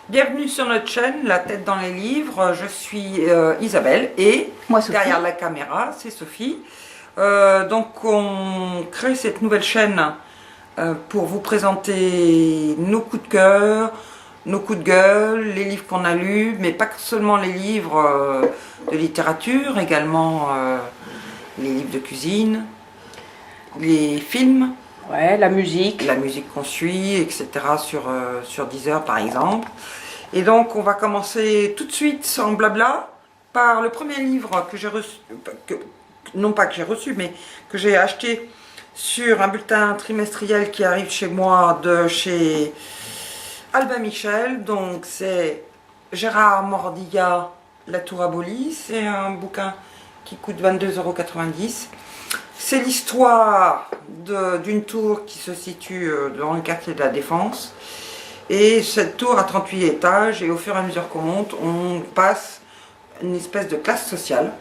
Bienvenue sur notre chaîne, La tête dans les livres. Je suis Isabelle et Moi, Sophie. Derrière la caméra, c'est Sophie. Donc on crée cette nouvelle chaîne pour vous présenter nos coups de cœur, nos coups de gueule, les livres qu'on a lus, mais pas seulement les livres de littérature, également les livres de cuisine, les films. Ouais, la musique. La musique qu'on suit, etc. sur Deezer par exemple. Et donc on va commencer tout de suite sans blabla par le premier livre que j'ai reçu, non pas que j'ai reçu, mais que j'ai acheté sur un bulletin trimestriel qui arrive chez moi de chez Albin Michel. Donc c'est Gérard Mordillat, La Tour abolie. C'est un bouquin qui coûte 22,90 €. C'est l'histoire d'une tour qui se situe dans le quartier de la Défense. Et cette tour a 38 étages et au fur et à mesure qu'on monte, on passe une espèce de classe sociale.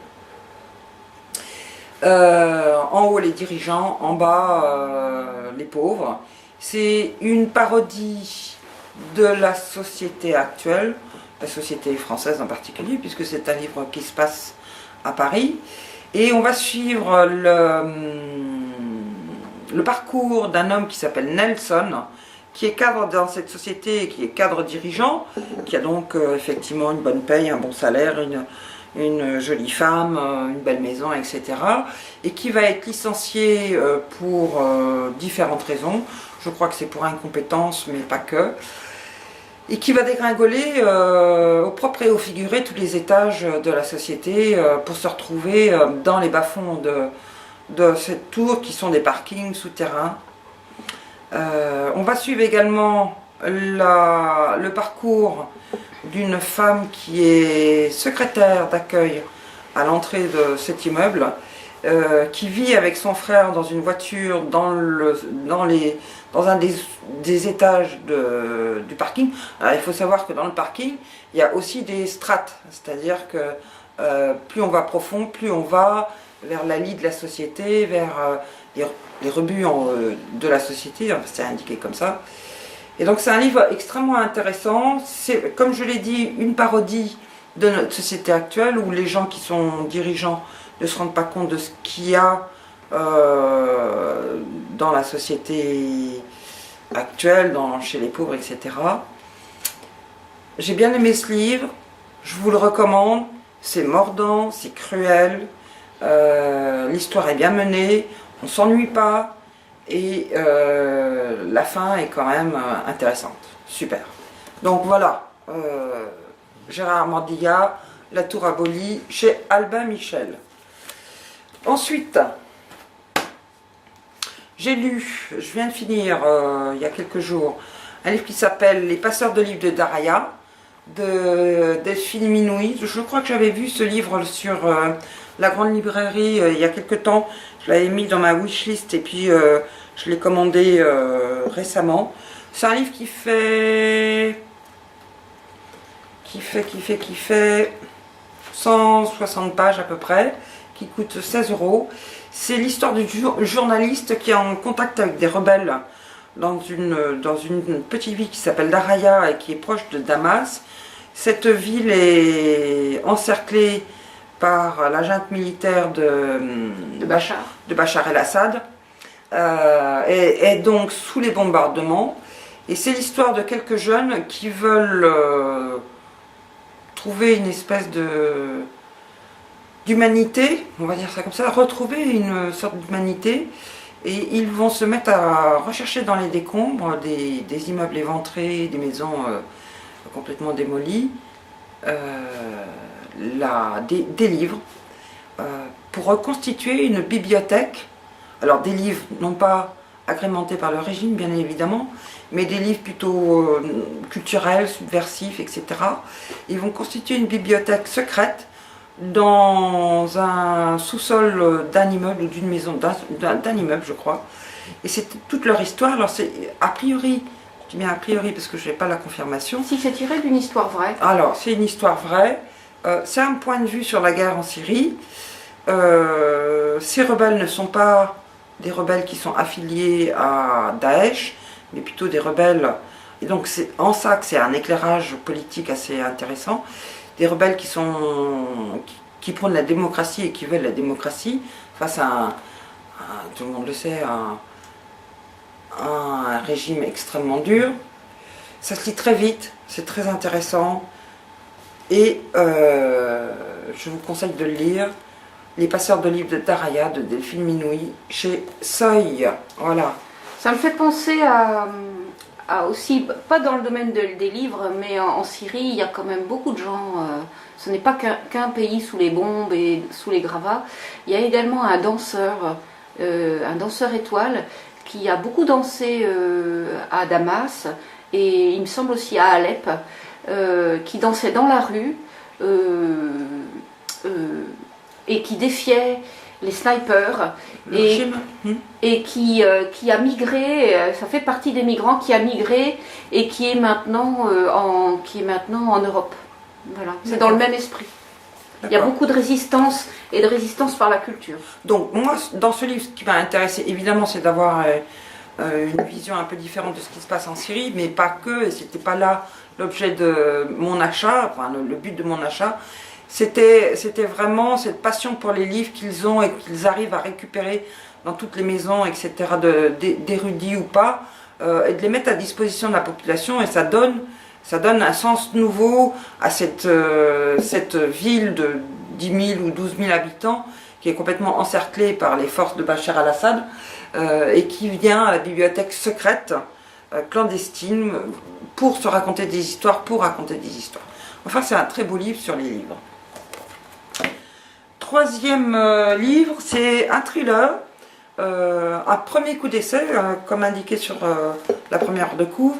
En haut les dirigeants, en bas les pauvres. C'est une parodie de la société actuelle, la société française en particulier, puisque c'est un livre qui se passe à Paris. Et on va suivre le parcours d'un homme qui s'appelle Nelson, qui est cadre dans cette société, qui est cadre dirigeant, qui a donc effectivement une bonne paye, un bon salaire, une jolie femme, une belle maison, etc. Et qui va être licencié pour différentes raisons. Je crois que c'est pour incompétence, mais pas que. Et qui va dégringoler au propre et au figuré tous les étages de la société pour se retrouver dans les bas-fonds de cette tour qui sont des parkings souterrains. On va suivre également le parcours d'une femme qui est secrétaire d'accueil à l'entrée de cet immeuble, qui vit avec son frère dans une voiture dans un des étages du parking. Alors, il faut savoir que dans le parking, il y a aussi des strates, c'est-à-dire que plus on va profond, plus on va vers la lie de la société, vers les rebuts de la société, c'est indiqué comme ça. Et donc c'est un livre extrêmement intéressant. C'est, comme je l'ai dit, une parodie de notre société actuelle où les gens qui sont dirigeants ne se rendent pas compte de ce qu'il y a dans la société actuelle, chez les pauvres, etc. J'ai bien aimé ce livre, je vous le recommande. C'est mordant, c'est cruel, l'histoire est bien menée, on ne s'ennuie pas. Et la fin est quand même intéressante, super. Donc voilà, Gérard Mordillat, La Tour abolie, chez Albin Michel. Ensuite, j'ai lu, je viens de finir il y a quelques jours, un livre qui s'appelle Les Passeurs de livres de Daraya, de Delphine Minouy. Je crois que j'avais vu ce livre sur la grande librairie il y a quelques temps. Je l'avais mis dans ma wishlist et puis je l'ai commandé récemment. C'est un livre qui fait 160 pages à peu près, qui coûte 16 €. C'est l'histoire du journaliste qui est en contact avec des rebelles dans une petite ville qui s'appelle Daraya et qui est proche de Damas. Cette ville est encerclée par la junte militaire de Bachar el-Assad, et donc sous les bombardements. Et c'est l'histoire de quelques jeunes qui veulent trouver une espèce d'humanité, on va dire ça comme ça, retrouver une sorte d'humanité. Et ils vont se mettre à rechercher dans les décombres des immeubles éventrés, des maisons complètement démolies, des livres pour reconstituer une bibliothèque. Alors des livres non pas agrémentés par le régime bien évidemment, mais des livres plutôt culturels, subversifs, etc. Ils vont constituer une bibliothèque secrète dans un sous-sol d'un immeuble ou d'une maison, d'un immeuble je crois. Et c'est toute leur histoire. Alors c'est a priori, je dis bien a priori parce que je n'ai pas la confirmation. Si c'est tiré d'une histoire vraie. Alors c'est une histoire vraie. C'est un point de vue sur la guerre en Syrie. Ces rebelles ne sont pas des rebelles qui sont affiliés à Daesh, mais plutôt des rebelles Et donc c'est en ça que c'est un éclairage politique assez intéressant. Des rebelles qui prônent la démocratie et qui veulent la démocratie face à tout le monde le sait, un régime extrêmement dur. Ça se lit très vite, c'est très intéressant. Et je vous conseille de le lire. Les passeurs de livres de Daraya, de Delphine Minoui, chez Seuil. Voilà. Ça me fait penser à aussi, pas dans le domaine des livres, mais en Syrie, il y a quand même beaucoup de gens. Ce n'est pas qu'un pays sous les bombes et sous les gravats. Il y a également un danseur étoile, qui a beaucoup dansé à Damas, et il me semble aussi à Alep, qui dansait dans la rue. Et qui défiait les snipers et qui a migré, ça fait partie des migrants qui a migré et qui est maintenant en Europe. Voilà, c'est dans le même esprit. Il y a beaucoup de résistance et de résistance par la culture. Donc moi, dans ce livre, ce qui m'a intéressé, évidemment, c'est d'avoir une vision un peu différente de ce qui se passe en Syrie, mais pas que, et c'était pas là l'objet de mon achat, enfin le but de mon achat. C'était vraiment cette passion pour les livres qu'ils ont et qu'ils arrivent à récupérer dans toutes les maisons, etc., d'érudits ou pas, et de les mettre à disposition de la population, et ça donne un sens nouveau à cette ville de 10 000 ou 12 000 habitants qui est complètement encerclée par les forces de Bachar al-Assad et qui vient à la bibliothèque secrète, clandestine, pour se raconter des histoires, pour raconter des histoires. Enfin, c'est un très beau livre sur les livres. Troisième livre, c'est un thriller, un premier coup d'essai, comme indiqué sur la première de couve,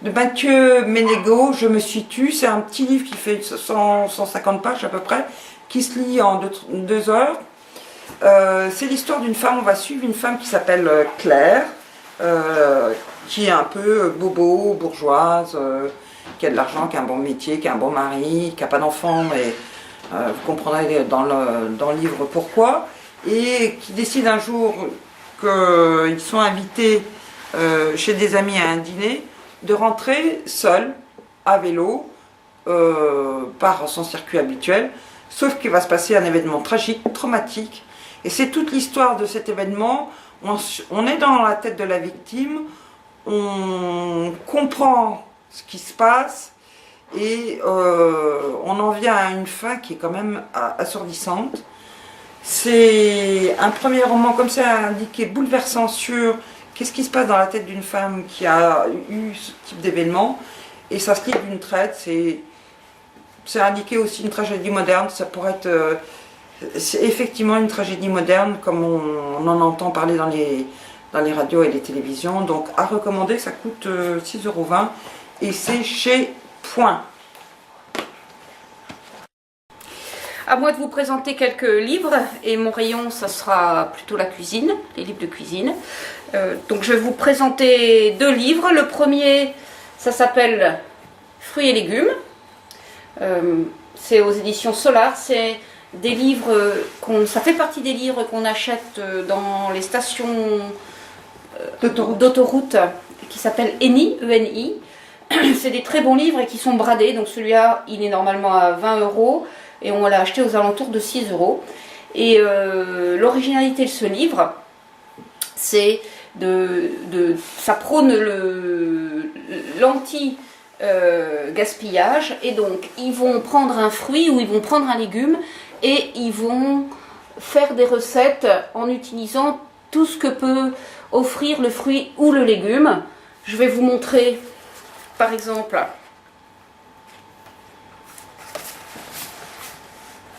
de Mathieu Ménégo, Je me suis tue. C'est un petit livre qui fait 150 pages à peu près, qui se lit en 2 heures. C'est l'histoire d'une femme, on va suivre une femme qui s'appelle Claire, qui est un peu bobo, bourgeoise, qui a de l'argent, qui a un bon métier, qui a un bon mari, qui n'a pas d'enfant, mais vous comprendrez dans le livre pourquoi, et qui décide un jour qu'ils sont invités chez des amis à un dîner, de rentrer seule, à vélo, par son circuit habituel, sauf qu'il va se passer un événement tragique, traumatique, et c'est toute l'histoire de cet événement. On est dans la tête de la victime, on comprend ce qui se passe, et on en vient à une fin qui est quand même assourdissante. C'est un premier roman comme ça indiqué, bouleversant sur qu'est-ce qui se passe dans la tête d'une femme qui a eu ce type d'événement, et ça se lit d'une traite. C'est indiqué aussi une tragédie moderne, ça pourrait être c'est effectivement une tragédie moderne comme on en entend parler dans les radios et les télévisions. Donc à recommander, ça coûte 6,20 € et c'est chez Point. À moi de vous présenter quelques livres, et mon rayon, ça sera plutôt la cuisine, les livres de cuisine. Donc je vais vous présenter 2 livres. Le premier, ça s'appelle Fruits et légumes. C'est aux éditions Solar. C'est des livres, ça fait partie des livres qu'on achète dans les stations d'autoroute qui s'appellent ENI, E-N-I. C'est des très bons livres et qui sont bradés. Donc celui-là, il est normalement à 20 € et on l'a acheté aux alentours de 6 €. Et l'originalité de ce livre, c'est ça prône l'anti-gaspillage. Et donc, ils vont prendre un fruit ou ils vont prendre un légume et ils vont faire des recettes en utilisant tout ce que peut offrir le fruit ou le légume. Je vais vous montrer, par exemple,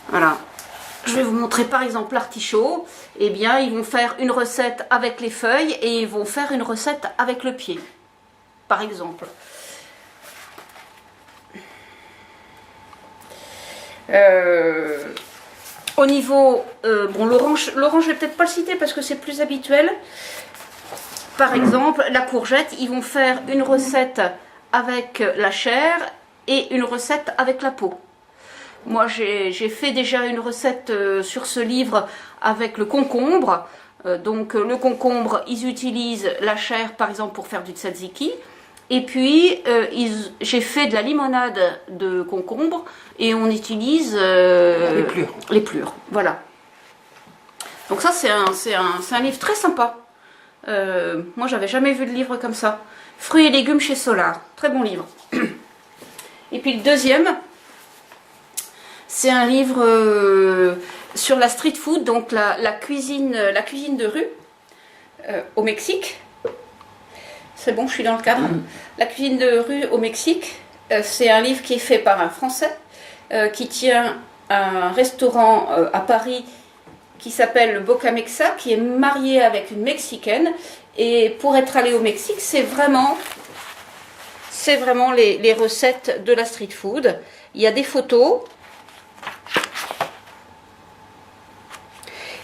voilà. Je vais vous montrer par exemple l'artichaut. Eh bien, ils vont faire une recette avec les feuilles et ils vont faire une recette avec le pied, par exemple. Au niveau, bon, l'orange, je vais peut-être pas le citer parce que c'est plus habituel. Par exemple, la courgette, ils vont faire une recette avec la chair et une recette avec la peau. Moi, j'ai fait déjà une recette sur ce livre avec le concombre. Donc, le concombre, ils utilisent la chair, par exemple, pour faire du tzatziki. Et puis, j'ai fait de la limonade de concombre et on utilise les plures. Voilà. Donc ça, c'est un livre très sympa. Moi, j'avais jamais vu de livre comme ça. Fruits et légumes chez Solar. Très bon livre. Et puis le deuxième, c'est un livre sur la street food, donc la cuisine de rue au Mexique. C'est bon, je suis dans le cadre. La cuisine de rue au Mexique, c'est un livre qui est fait par un Français qui tient un restaurant à Paris qui s'appelle le Boca Mexa, qui est marié avec une Mexicaine. Et pour être allé au Mexique, c'est vraiment les recettes de la street food. Il y a des photos.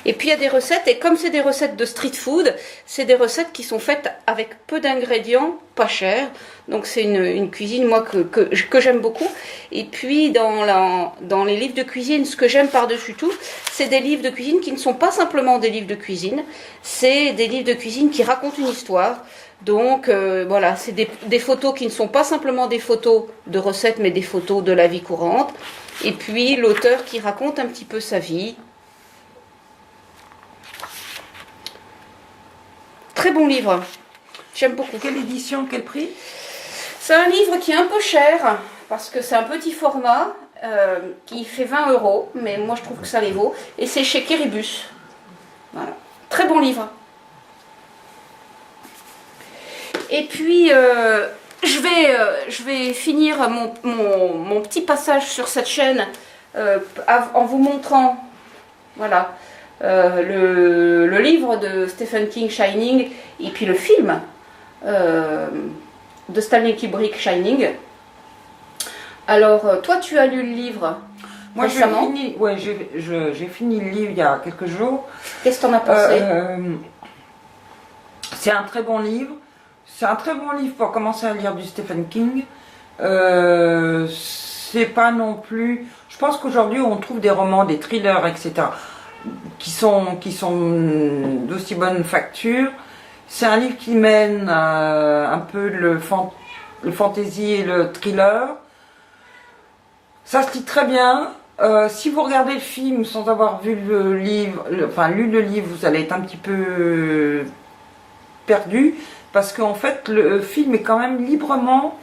Et puis il y a des recettes, et comme c'est des recettes de street food, c'est des recettes qui sont faites avec peu d'ingrédients, pas chers. Donc c'est une cuisine, moi, que j'aime beaucoup. Et puis dans les livres de cuisine, ce que j'aime par-dessus tout, c'est des livres de cuisine qui ne sont pas simplement des livres de cuisine, c'est des livres de cuisine qui racontent une histoire. Donc voilà, c'est des photos qui ne sont pas simplement des photos de recettes, mais des photos de la vie courante. Et puis l'auteur qui raconte un petit peu sa vie. Très bon livre, j'aime beaucoup. Quelle édition, quel prix? C'est un livre qui est un peu cher, parce que c'est un petit format, qui fait 20 €, mais moi je trouve que ça les vaut. Et c'est chez Kéribus. Voilà. Très bon livre. Et puis, je vais finir mon petit passage sur cette chaîne en vous montrant, voilà, le livre de Stephen King, Shining, et puis le film de Stanley Kubrick, Shining. Alors, toi, tu as lu le livre récemment? Moi, j'ai fini le livre il y a quelques jours. Qu'est-ce que tu en as pensé? C'est un très bon livre. C'est un très bon livre pour commencer à lire du Stephen King. C'est pas non plus... Je pense qu'aujourd'hui, on trouve des romans, des thrillers, etc., qui sont d'aussi bonne facture. C'est un livre qui mène un peu le fantasy et le thriller. Ça se lit très bien. Si vous regardez le film sans avoir vu le livre, lu le livre, vous allez être un petit peu perdu, parce qu'en fait le film est quand même librement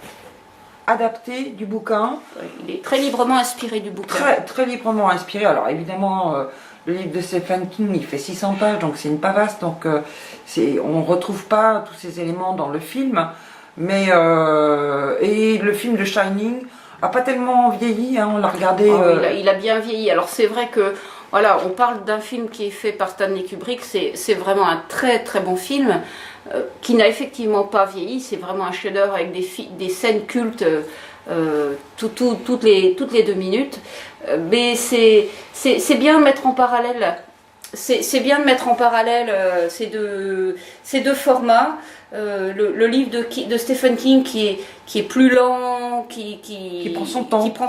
adapté du bouquin. Il est très librement inspiré du bouquin. Très librement inspiré. Alors évidemment, le livre de Stephen King, il fait 600 pages, donc c'est une pavasse, donc on ne retrouve pas tous ces éléments dans le film. Mais et le film de Shining a pas tellement vieilli, hein, on l'a regardé. Il a bien vieilli. Alors c'est vrai que voilà, on parle d'un film qui est fait par Stanley Kubrick, c'est vraiment un très très bon film qui n'a effectivement pas vieilli. C'est vraiment un chef-d'œuvre avec des scènes cultes toutes les 2 minutes. Mais c'est bien de mettre en parallèle. C'est bien de mettre en parallèle ces deux formats. Le livre de Stephen King qui est plus lent, qui prend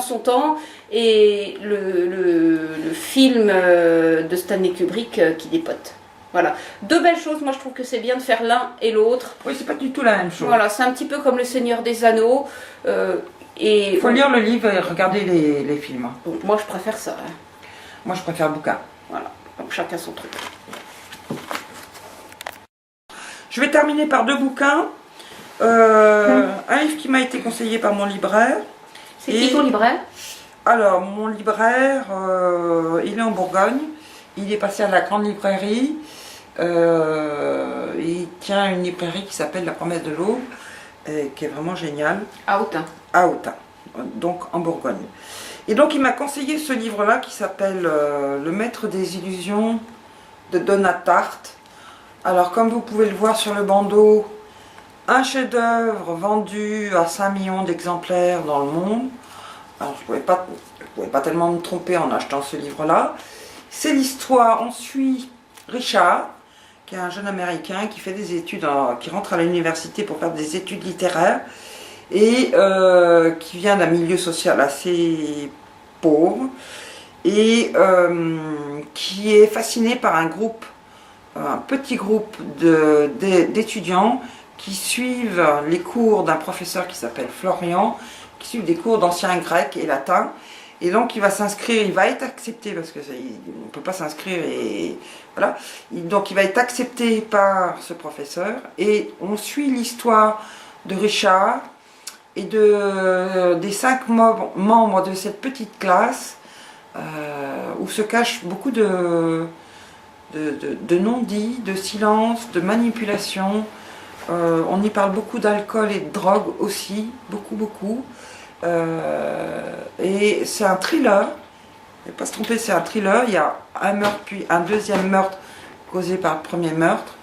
son temps, et le film de Stanley Kubrick qui dépote. Voilà. Deux belles choses, moi je trouve que c'est bien de faire l'un et l'autre. Oui, c'est pas du tout la même chose. Voilà, c'est un petit peu comme Le Seigneur des Anneaux. Il faut lire le livre et regarder les films. Donc, moi je préfère ça. Hein. Moi je préfère le bouquin. Voilà, donc chacun son truc. Je vais terminer par 2 bouquins. Un livre qui m'a été conseillé par mon libraire. C'est qui ton libraire? Alors, mon libraire, il est en Bourgogne. Il est passé à la grande librairie. Il tient une librairie qui s'appelle La Promesse de l'Aube, qui est vraiment géniale. À Autun. À Autun, donc en Bourgogne. Et donc, il m'a conseillé ce livre-là qui s'appelle Le Maître des Illusions de Donna Tartt. Alors, comme vous pouvez le voir sur le bandeau, un chef-d'œuvre vendu à 5 millions d'exemplaires dans le monde. Alors, je ne pouvais pas tellement me tromper en achetant ce livre-là. C'est l'histoire, on suit Richard, qui est un jeune Américain qui fait des études, qui rentre à l'université pour faire des études littéraires, et qui vient d'un milieu social assez pauvre, et qui est fasciné par un petit groupe d'étudiants qui suivent les cours d'un professeur qui s'appelle Florian, qui suivent des cours d'ancien grec et latin. Et donc il va s'inscrire, il va être accepté, parce qu'on ne peut pas s'inscrire, et voilà. Donc il va être accepté par ce professeur, et on suit l'histoire de Richard et des 5 membres de cette petite classe, où se cachent beaucoup de non-dits, de silence, de manipulation. On y parle beaucoup d'alcool et de drogue aussi, beaucoup. Et c'est un thriller, il ne faut pas se tromper, c'est un thriller. Il y a un meurtre, puis un deuxième meurtre causé par le premier meurtre.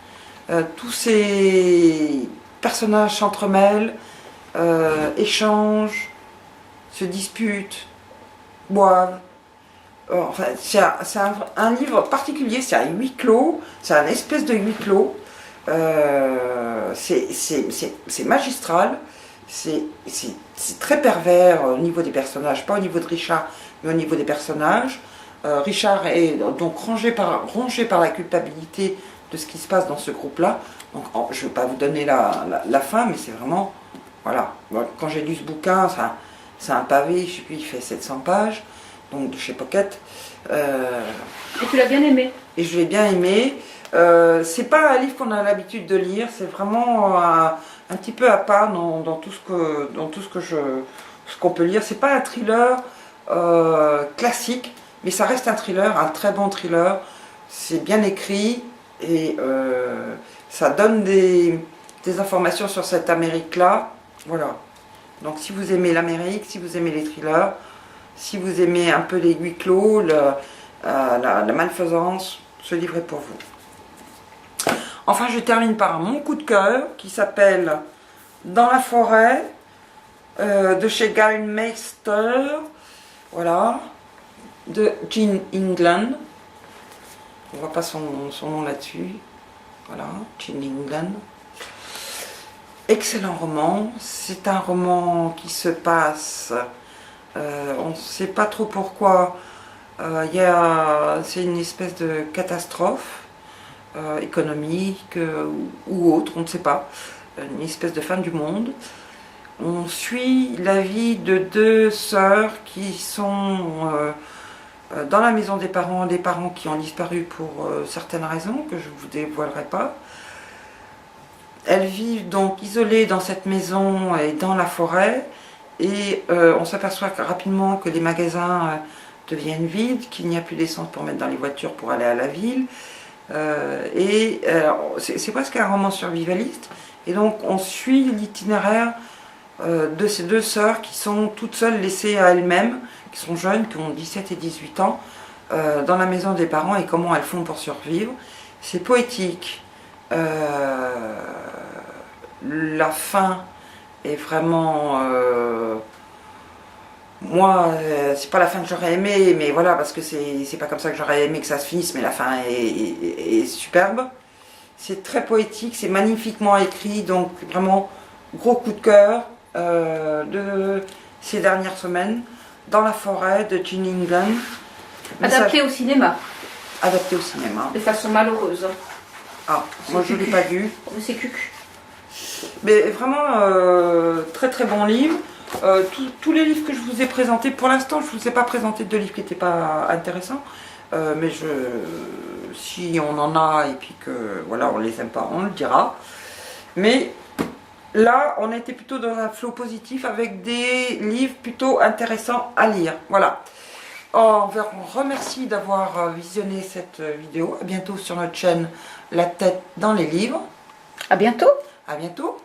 Tous ces personnages s'entremêlent, échangent, se disputent, boivent. Enfin, c'est un livre particulier, c'est un huis clos, c'est un espèce de huis clos. C'est magistral. C'est très pervers au niveau des personnages, pas au niveau de Richard, mais au niveau des personnages. Richard est donc rongé par la culpabilité de ce qui se passe dans ce groupe-là. Donc, je ne vais pas vous donner la fin, mais c'est vraiment... Voilà. Quand j'ai lu ce bouquin, c'est un pavé, je sais plus, il fait 700 pages, donc de chez Pocket. Et tu l'as bien aimé? Et je l'ai bien aimé. C'est pas un livre qu'on a l'habitude de lire, c'est vraiment un petit peu à part dans tout ce qu'on peut lire. C'est pas un thriller classique, mais ça reste un thriller, un très bon thriller. C'est bien écrit et ça donne des informations sur cette Amérique-là. Voilà. Donc si vous aimez l'Amérique, si vous aimez les thrillers, si vous aimez un peu les huis clos, la malfaisance, ce livre est pour vous. Enfin, je termine par mon coup de cœur qui s'appelle Dans la forêt de chez Gary Meister, voilà, de Jean England. On voit pas son nom là-dessus. Voilà, Jean England. Excellent roman. C'est un roman qui se passe. On ne sait pas trop pourquoi. C'est une espèce de catastrophe. Économique ou autre, on ne sait pas, une espèce de fin du monde. On suit la vie de 2 sœurs qui sont dans la maison des parents qui ont disparu pour certaines raisons que je ne vous dévoilerai pas. Elles vivent donc isolées dans cette maison et dans la forêt, et on s'aperçoit rapidement que les magasins deviennent vides, qu'il n'y a plus d'essence pour mettre dans les voitures pour aller à la ville. C'est presque un roman survivaliste, et donc on suit l'itinéraire de ces 2 sœurs qui sont toutes seules, laissées à elles-mêmes, qui sont jeunes, qui ont 17 et 18 ans, dans la maison des parents, et comment elles font pour survivre. C'est poétique. La fin est vraiment... Moi, c'est pas la fin que j'aurais aimé, mais voilà, parce que c'est pas comme ça que j'aurais aimé que ça se finisse, mais la fin est superbe. C'est très poétique, c'est magnifiquement écrit, donc vraiment gros coup de cœur de ces dernières semaines. Dans la forêt de Jean England. Adapté au cinéma. Adapté au cinéma. De façon malheureuse. Ah, moi je l'ai pas vu. C'est cucu. Mais vraiment très très bon livre. Tous les livres que je vous ai présentés, pour l'instant je ne vous ai pas présenté de livres qui n'étaient pas intéressants, mais si on en a et puis que voilà, on les aime pas, on le dira. Mais là on était plutôt dans un flot positif avec des livres plutôt intéressants à lire. Voilà. On vous remercie d'avoir visionné cette vidéo. À bientôt sur notre chaîne La Tête dans les livres. À bientôt. À bientôt.